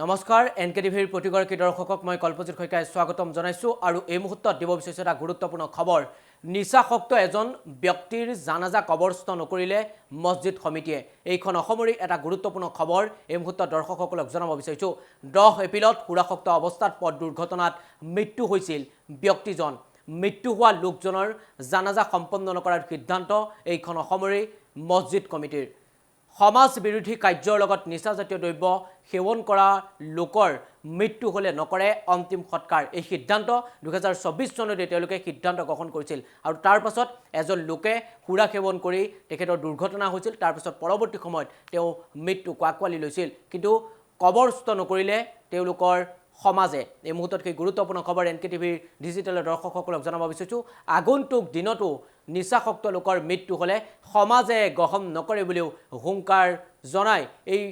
নমস্কাৰ এনকেটিভিৰ প্ৰতিগৰাকী দৰ্শকক মই কল্পজিৎ শইকীয়াই স্বাগতম জনাইছো আৰু এই মুহূৰ্তত দিব বিচাৰিছো এটা গুৰুত্বপূৰ্ণ খবৰ নিচাসক্ত এজন ব্যক্তিৰ জানাজা কবৰস্থ নকৰিলে মছজিদ সমিতিয়ে এইখন অসমৰে এটা গুৰুত্বপূৰ্ণ খবৰ এই মুহূৰ্তত দৰ্শকসকলক জনাব বিচাৰিছো 10 এপ্ৰিলত সুৰাসক্ত অৱস্থাত পথ দুৰ্ঘটনাত মৃত্যু হৈছিল ব্যক্তিজন মৃত্যু হোৱা লোকজনৰ জানাজা সম্পন্ন নকৰাৰ সিদ্ধান্ত এইখন অসমৰে মছজিদ কমিটিৰ সমাজ বিৰোধী কাৰ্যৰ লগত নিচাজাতীয় দ্ৰব্য সেৱন কৰা লোকৰ মৃত্যু হলে নকৰে অন্তিম সৎকাৰ এই সিদ্ধান্ত 2024 চনতে তেওঁলোকে সিদ্ধান্ত গ্ৰহণ কৰিছিল আৰু তাৰ পাছত এজন লোকে সুৰা সেৱন কৰি তেখেতৰ দুৰ্ঘটনা হৈছিল তাৰ পাছত পৰৱৰ্তী সময়ত তেওঁ মৃত্যু কোৱাকৱালি লৈছিল কিন্তু কবৰস্থ নকৰিলে তেওঁলোকৰ সমাজে এই মুহূৰ্তত কি গুৰুত্বপূৰ্ণ খবৰ এনকেটিভিৰ ডিজিটেল দৰ্শকসকলক জনাব বিচাৰিছো আগন্তুক দিনতো নিচাসক্ত লোকৰ মৃত্যু হলে সমাজে গ্ৰহণ নকৰে বুলিও হুংকাৰ জনাই এই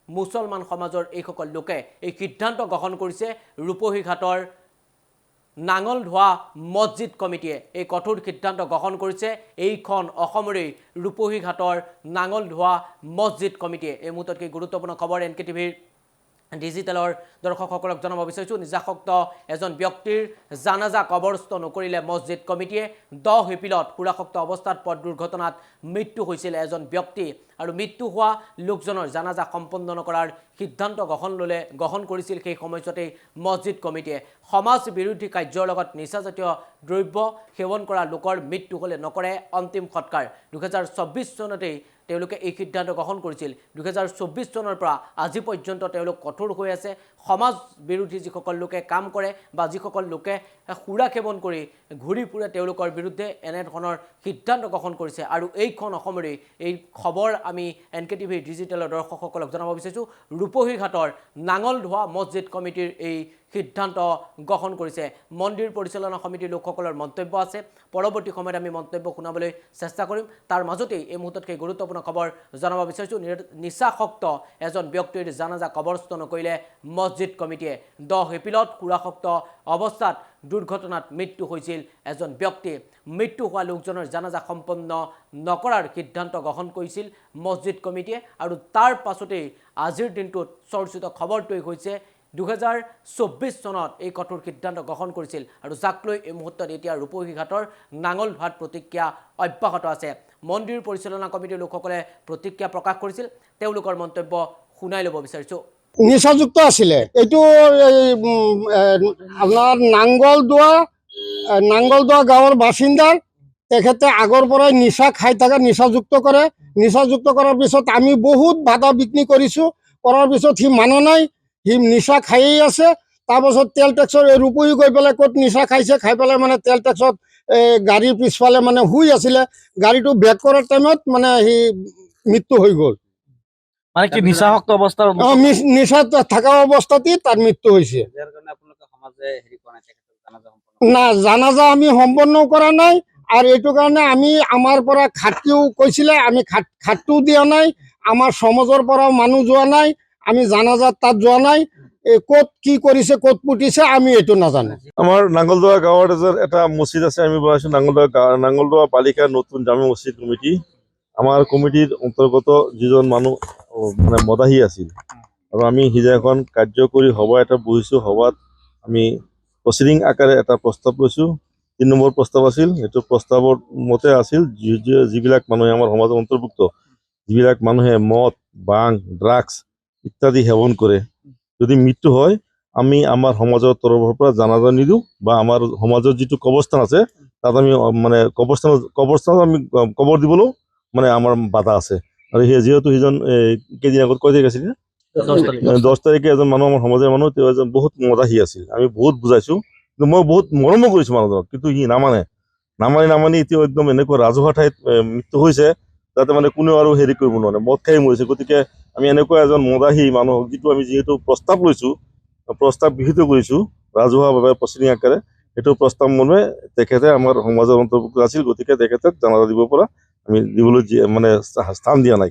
মুছলমান সমাজৰ এইসকল লোকে এই সিদ্ধান্ত গ্ৰহণ কৰিছে ৰূপহীঘাটৰ নাঙল ধোৱা মছজিদ কমিটিয়ে এই কঠোৰ সিদ্ধান্ত গ্ৰহণ কৰিছে এইখন অসমৰে ৰূপহীঘাটৰ নাঙল ধোৱা মছজিদ কমিটিয়ে এই মুহূৰ্তত কি গুৰুত্বপূৰ্ণ খবৰ এনকেটিভিৰ ডিজিটেলৰ দৰ্শকসকলক জনাব বিচাৰিছো নিচাসক্ত এজন ব্যক্তিৰ জানাজা কবৰস্থ নকৰিলে মছজিদ কমিটিয়ে 10 এপ্ৰিলত সুৰাসক্ত অৱস্থাত পথ দুৰ্ঘটনাত মৃত্যু হৈছিল এজন ব্যক্তি আৰু মৃত্যু হোৱা লোকজনৰ জানাজা সম্পন্ন নকৰাৰ সিদ্ধান্ত গ্ৰহণ কৰিছিল সেই সময়তে মছজিদ কমিটিয়ে সমাজ বিৰোধী কাৰ্যৰ লগত নিচাজাতীয় দ্ৰব্য সেৱন কৰা লোকৰ মৃত্যু হলে নকৰে অন্তিম সৎকাৰ 2024 চনতে তেওঁলোকে এই সিদ্ধান্ত গ্ৰহণ কৰিছিল 2024 চনৰ পৰা আজি পৰ্যন্ত তেওঁলোক কঠোৰ হৈ আছে সমাজ বিৰোধী যিসকল লোকে কাম কৰে বা যিসকল লোকে সুৰা সেৱন কৰি ঘূৰি ফুৰে তেওঁলোকৰ বিৰুদ্ধে এনে ধৰণৰ সিদ্ধান্ত গ্ৰহণ কৰিছে আৰু এইখন অসমৰে এই খবৰ আমি এনকেটিভি ডিজিটেলৰ দৰ্শকসকলক জনাব বিচাৰিছো ৰূপহীঘাটৰ নাঙল ধোৱা মছজিদ কমিটিৰ এই সিদ্ধান্ত গ্ৰহণ কৰিছে মন্দিৰ পৰিচালনা সমিতিৰ লোকসকলৰ মন্তব্য আছে পৰৱৰ্তী সময়ত আমি মন্তব্য শুনাবলৈ চেষ্টা কৰিম তাৰ মাজতে এই মুহূৰ্তত কি গুৰুত্বপূৰ্ণ খবৰ জনাব বিচাৰিছো নিচাসক্ত এজন ব্যক্তিৰ জানাজা কবৰস্থ নকৰিলে মছজিদ কমিটিয়ে 10 এপ্ৰিলত সুৰাসক্ত অৱস্থাত দুৰ্ঘটনাত মৃত্যু হৈছিল এজন ব্যক্তি মৃত্যু হোৱা লোকজনৰ জানাজা সম্পন্ন নকৰাৰ সিদ্ধান্ত গ্ৰহণ কৰিছিল মছজিদ কমিটিয়ে আৰু তাৰ পাছতে আজিৰ দিনটোত চৰ্চিত খবৰটোই হৈছে 2024 চনত এই কঠোৰ সিদ্ধান্ত গ্ৰহণ কৰিছিল আৰু যাক লৈ এই মুহূৰ্তত এতিয়া ৰূপহীঘাটৰ নাঙল ধোৱাত প্ৰতিক্ৰিয়া অব্যাহত আছে মন্দিৰ পৰিচালনা কমিটিৰ লোকসকলে প্ৰতিক্ৰিয়া প্ৰকাশ কৰিছিল তেওঁলোকৰ মন্তব্য শুনাই ল'ব বিচাৰিছো নিচাযুক্ত আছিলে এইটো আপোনাৰ নাঙ্গলদোৱা গাঁৱৰ বাসিন্দাৰ তেখেতে আগৰ পৰাই নিচা খাই থাকে নিচাযুক্ত কৰাৰ পিছত আমি বহুত বাধা বিঘ্নি কৰিছো কৰাৰ পিছত সি মানা নাই সি নিচা খাইয়ে আছে তাৰপাছত তেল টেক্সৰ ৰূপহী গৈ পেলাই ক'ত নিচা খাইছে খাই পেলাই মানে তেল টেক্সত গাড়ীৰ পিছফালে মানে শুই আছিলে গাড়ীটো বেক কৰাৰ টাইমত মানে সি মৃত্যু হৈ গ'ল মানে কি নিচাসক্ত অৱস্থাৰ নিচা থাকা অৱস্থাতেই তাৰ মৃত্যু হৈছে না জানাজা আমি সম্পন্ন কৰা নাই আৰু এইটো কাৰণে আমি আমাৰ পৰা খাটিও কৈছিলে আমি খাটিও দিয়া নাই আমাৰ সমাজৰ পৰা মানুহ যোৱা নাই আমি জানাজাত তাত যোৱা নাই ক'ত কি কৰিছে ক'ত পুতিছে আমি এইটো নাজানো আমাৰ নাঙ্গলদোৱা গাঁৱত এটা মছজিদ আছে আমি বনাইছো নাঙ্গলদোৱা বালিকা নতুন জামে মছজিদ কমিটি আমাৰ কমিটিৰ অন্তৰ্গত যিজন মানুহ মানে মদাহী আছিল আৰু আমি সিদিনাখন কাৰ্যকৰী সভা এটা বহিছো সভাত আমি প্ৰচিডিং আকাৰে এটা প্ৰস্তাৱ লৈছো 3 নম্বৰ প্ৰস্তাৱ আছিল এইটো প্ৰস্তাৱৰ মতে আছিল যিবিলাক মানুহে আমাৰ সমাজৰ অন্তৰ্ভুক্ত যিবিলাক মানুহে মদ বাং ড্ৰাগছ ইত্যাদি সেৱন কৰে যদি মৃত্যু হয় আমি আমাৰ সমাজৰ তৰফৰ পৰা জানাজা নিদিওঁ বা আমাৰ সমাজৰ যিটো কবৰস্থান আছে তাত আমি মানে কবৰস্থানত আমি কবৰ দিবলৈও মানে আমাৰ বাধা আছে আৰু যিহেতু সিজন কেইদিন আগত কৈ ঠিক আছিল 10 তাৰিখে এজন মানুহ আমাৰ সমাজৰ মানুহ তেওঁ এজন বহুত মদাহী আছিল আমি বহুত বুজাইছো কিন্তু মই বহুত মৰমো কৰিছো মানুহজনক কিন্তু সি নামানি এতিয়া একদম এনেকুৱা ৰাজহুৱা ঠাইত মৃত্যু হৈছে যাতে মানে কোনেও আৰু হেৰি কৰিব নোৱাৰে মদ খাই মৰিছে গতিকে আমি এনেকুৱা এজন মদাহী মানুহক যিহেতু প্ৰস্তাৱ লৈছো প্ৰস্তাৱ গৃহীত কৰিছো ৰাজহুৱাভাৱে প্ৰচিডিং আকাৰে এইটো প্ৰস্তাৱ মৰ্মে তেখেতে আমাৰ সমাজৰ অন্তৰ্ভুক্ত আছিল গতিকে তেখেতক জানাজা দিব পৰা আমি দিবলৈ মানে স্থান দিয়া নাই